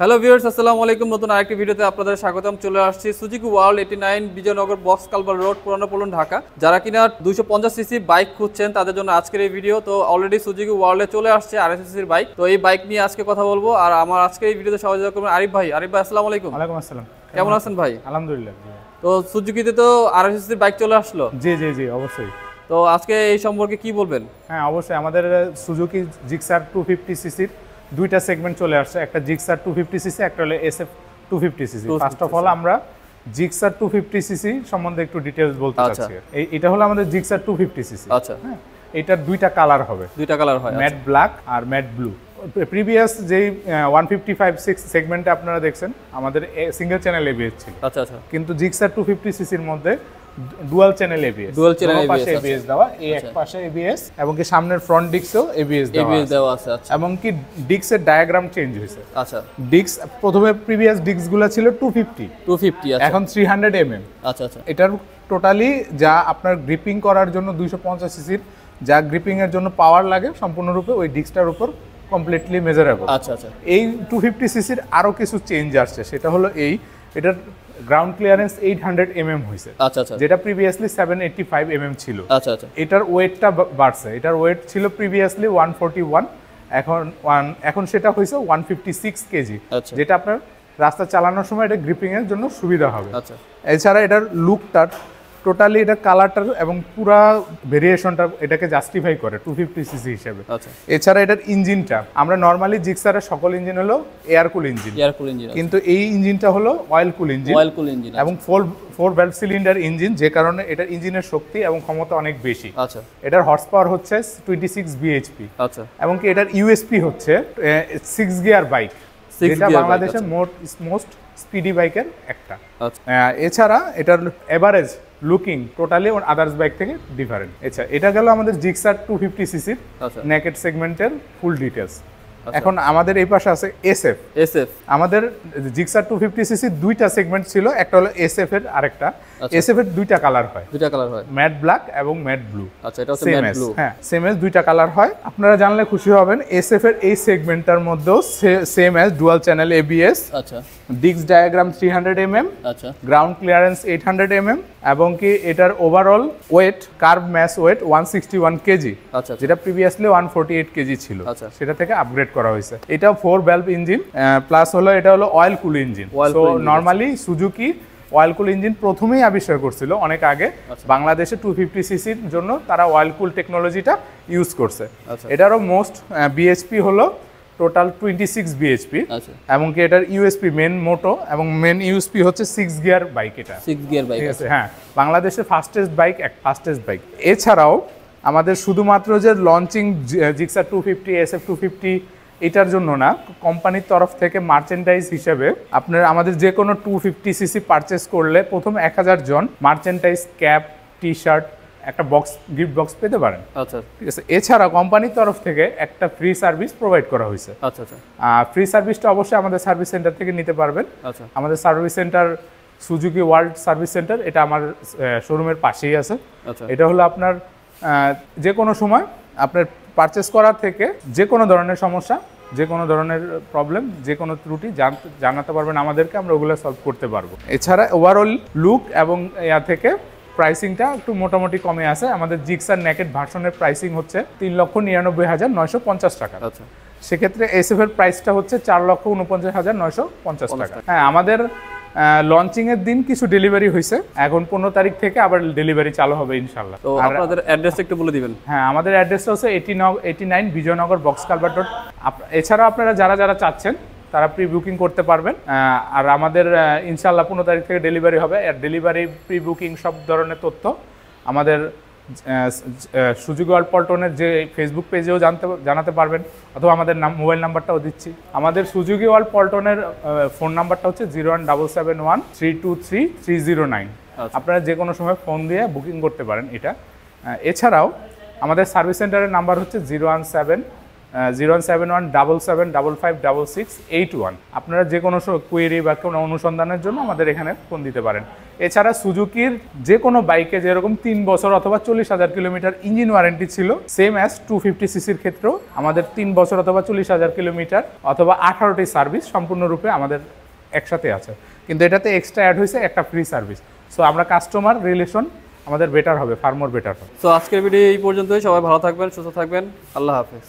Hello viewers, আসসালামু আলাইকুম। নতুন আরেকটি ভিডিওতে আপনাদের স্বাগতম। চলে আসছি Suzuki world 89 Bijoynagar box culvert road, পুরানো পল্টন, ঢাকা। যারা কিনা 250 সিসি বাইক খুঁজছেন তাদের জন্য আজকের এই ভিডিও। তো অলরেডি সুজুকি ওয়ার্ল্ডে চলে আসছে 250 সিসির বাইক। তো এই বাইক নিয়ে আজকে কথা বলবো। আর আমার আজকে এই ভিডিওতে সহযোগিতা করবেন আরিফ ভাই। আরিফ ভাই, আসসালামু আলাইকুম। ওয়ালাইকুম আসসালাম। কেমন আছেন ভাই? আলহামদুলিল্লাহ। তো সুজুকিতে তো 250 সিসির বাইক চলে আসলো। জি জি জি, অবশ্যই। তো আজকে এই সম্পর্কে কি বলবেন? হ্যাঁ, অবশ্যই। আমাদের সুজুকি জিক্সার 250 সিসির দুইটা সেগমেন্ট চলে আসছে। একটা জিক্সার 250 সিসি, একটা হলো SF 250 CC. First of all আমরা জিক্সার 250 সিসি সম্বন্ধে একটু ডিটেইলস বলতে চাচ্ছি। এটা হলো আমাদের জিক্সার 250 সিসি। আচ্ছা, হ্যাঁ, এটার দুইটা কালার হবে। দুইটা কালার হয়, ম্যাট ব্ল্যাক আর ম্যাট ব্লু। প্রিভিয়াস যেই 155 সেগমেন্টে আপনারা দেখছেন আমাদের সিঙ্গেল চ্যানেল এবিএস ছিল। আচ্ছা আচ্ছা। কিন্তু জিক্সার 250 সিসির মধ্যে dual channel ABS, dual channel ABS দেওয়া। এই এক পাশে এবিএস এবং কি সামনের ফ্রন্ট ডিস্কও এবিএস দেওয়া আছে। আচ্ছা। এবং কি ডিস্কের ডায়াগ্রাম চেঞ্জ হয়েছে। আচ্ছা। ডিস্ক প্রথমে প্রিভিয়াস ডিস্কগুলো ছিল 250, আচ্ছা। এখন 300 mm। আচ্ছা আচ্ছা। এটার টোটালি যা আপনার গ্রিপিং করার জন্য 250 সিসির যা গ্রিপিং এর জন্য পাওয়ার লাগে সম্পূর্ণরূপে ওই ডিস্কটার উপর কমপ্লিটলি মেজারেবল। আচ্ছা আচ্ছা। এই 250 সিসির আরো কিছু চেঞ্জ আসছে। সেটা হলো এটার গ্রাউন্ড ক্লিয়ারেন্স 800 mm হয়েছে। আচ্ছা আচ্ছা। যেটা প্রিভিয়াসলি 785 mm ছিল। আচ্ছা আচ্ছা। এটার ওয়েটটা বাড়ছে। এটার ওয়েট ছিল প্রিভিয়াসলি 141, এখন সেটা হয়েছে 156 কেজি। যেটা আপনার রাস্তা চালানোর সময় এটা গ্রিপিং এর জন্য সুবিধা হবে। আচ্ছা। এছাড়া এটার লুকটার টোটালি এটা কালারটার এবং পুরা ভেরিয়েশনটা এটাকে জাস্টিফাই করে 250 সিসি হিসেবে। আচ্ছা। এছাড়া এটার ইঞ্জিনটা, আমরা নরমালি জিক্সারের সকল ইঞ্জিন হলো এয়ার কুল ইঞ্জিন, কিন্তু এই ইঞ্জিনটা হলো অয়েল কুল ইঞ্জিন এবং ফোর ভ্যালভ সিলিন্ডার ইঞ্জিন, যে কারণে এটার ইঞ্জিনের শক্তি এবং ক্ষমতা অনেক বেশি। আচ্ছা। এটার হর্স পাওয়ার হচ্ছে 26 বিএইচপি। আচ্ছা। এবং কি এটার ইউএসপি হচ্ছে 6 গিয়ার বাইক, যেটা বাংলাদেশের মোস্ট স্পিডি বাইকের একটা। এছাড়া এটার average looking totally others bike থেকে ডিফারেন্ট। এটা গেল আমাদের জিক্সার 250 সিসির নেকেড সেগমেন্টের ফুল ডিটেলস। এখন আমাদের এই পাশে আছে SF। আমাদের জিক্সার 250 সিসি দুইটা সেগমেন্ট ছিল, একটা হলো SF এর, আরেকটা SF এর দুইটা কালার হয়, ম্যাট ব্ল্যাক এবং ম্যাট ব্লু। আচ্ছা, এটা হচ্ছে ম্যাট ব্লু। হ্যাঁ, সেম এজ দুইটা কালার হয়। আপনারা জানলে খুশি হবেন, SF এর এই সেগমেন্টটার মধ্যেও same as dual channel ABS। আচ্ছা। Disc diagram 300 mm। আচ্ছা। গ্রাউন্ড ক্লিয়ারেন্স 800 mm এবং কি এটার overall weight, curb mass weight 161 KG. আচ্ছা। যেটা প্রিভিয়াসলি 148 কেজি ছিল। আচ্ছা। সেটা থেকে আপগ্রেড করা হয়েছে। এটা 4 ভ্যালভ ইঞ্জিন প্লাস হলো এটা হলো অয়েল কুল engine. So normally Suzuki oil কুল ইঞ্জিন প্রথমেই আবিষ্কার করছিল অনেক আগে। বাংলাদেশে 250 সিসির জন্য তারা অয়েল কুল টেকনোলজিটা ইউজ করছে। এটারও মোস্ট বিএইচপি হলো টোটাল 26 বিএইচপি এবং কি এটার ইউএসপি মেন মোটো এবং মেন ইউএসপি হচ্ছে 6 গিয়ার বাইক। এটা 6 গিয়ার বাইক আছে। হ্যাঁ, বাংলাদেশের ফাস্টেস্ট বাইক। এছাড়াও আমাদের শুধুমাত্র যে লঞ্চিং জিক্সার 250 SF 250 এটার জন্য না, কোম্পানির তরফ থেকে মার্চেন্ডাইজ হিসেবে আপনার আমাদের যে কোনো 250 সিসি পারচেস করলে প্রথম 1000 জন মার্চেন্ডাইজ ক্যাপ, টি শার্ট, একটা গিফট বক্স পেতে পারেন। আচ্ছা, ঠিক আছে। এছাড়া কোম্পানির তরফ থেকে একটা ফ্রি সার্ভিস প্রোভাইড করা হয়েছে। আচ্ছা আচ্ছা। ফ্রি সার্ভিসটা অবশ্যই আমাদের সার্ভিস সেন্টার থেকে নিতে পারবেন। আচ্ছা। আমাদের service centre Suzuki world service centre, এটা আমার শোরুমের পাশেই আছে। আচ্ছা। এটা হলো আপনার যে কোনো সময় আপনার পারচেস করার থেকে যে কোনো ধরনের সমস্যা, যে কোনো ধরনের প্রবলেম, যে কোনো ত্রুটি জানাতে পারবেন আমাদেরকে, আমরা ওগুলো সলভ করতে পারবো। এছাড়া ওভারঅল লুক এবং থেকে প্রাইসিংটা একটু মোটামুটি কমে আছে। আমাদের জিক্সার নেকেড ভার্সনের প্রাইসিং হচ্ছে 3,99,950 টাকা। আচ্ছা। সেক্ষেত্রে SF এর প্রাইসটা হচ্ছে 4,49,950 টাকা। হ্যাঁ, আমাদের লঞ্চিং এর দিন কিছু ডেলিভারি হয়েছে, এখন 15 তারিখ থেকে আবার ডেলিভারি চালু হবে ইনশাআল্লাহ। তো আপনাদের অ্যাড্রেসটা একটু বলে দিবেন। হ্যাঁ, আমাদের অ্যাড্রেসটা হচ্ছে 89 বিজয়নগর বক্স কালভার রোড। এছাড়া আপনারা যারা চাচ্ছেন তারা প্রি বুকিং করতে পারবেন। আর আমাদের ইনশাআল্লাহ 15 তারিখ থেকে ডেলিভারি হবে। আর ডেলিভারি, প্রি বুকিং সব ধরনের তথ্য আমাদের সুজুকি ওয়ার্ল্ড পল্টনের যে ফেসবুক পেজেও জানাতে পারবেন, অথবা আমাদের মোবাইল নাম্বারটাও দিচ্ছি। আমাদের সুজুকি ওয়ার্ল্ড পল্টনের ফোন নাম্বারটা হচ্ছে 01771323309। আপনারা যে কোনো সময় ফোন দিয়ে বুকিং করতে পারেন এটা। এছাড়াও আমাদের সার্ভিস সেন্টারের নাম্বার হচ্ছে 017177555681। আপনারা যে কোনো কোয়েরি বা কোনো অনুসন্ধানের জন্য আমাদের এখানে ফোন দিতে পারেন। এছাড়া সুজুকির যে কোনো বাইকে যেরকম 3 বছর অথবা 40,000 কিলোমিটার ইঞ্জিন ওয়ারেন্টি ছিল, সেম অ্যাজ 250 সিসির ক্ষেত্রেও আমাদের 3 বছর অথবা 40,000 কিলোমিটার অথবা 18টি সার্ভিস সম্পূর্ণরূপে আমাদের একসাথে আছে। কিন্তু এটাতে এক্সট্রা অ্যাড হয়েছে একটা ফ্রি সার্ভিস। সো আমরা কাস্টমার রিলেশন আমাদের বেটার হবে, ফার মোর বেটার হবে। তো আজকের ভিডিও এই পর্যন্তই। সবাই ভালো থাকবেন, সুস্থ থাকবেন। আল্লাহ হাফেজ।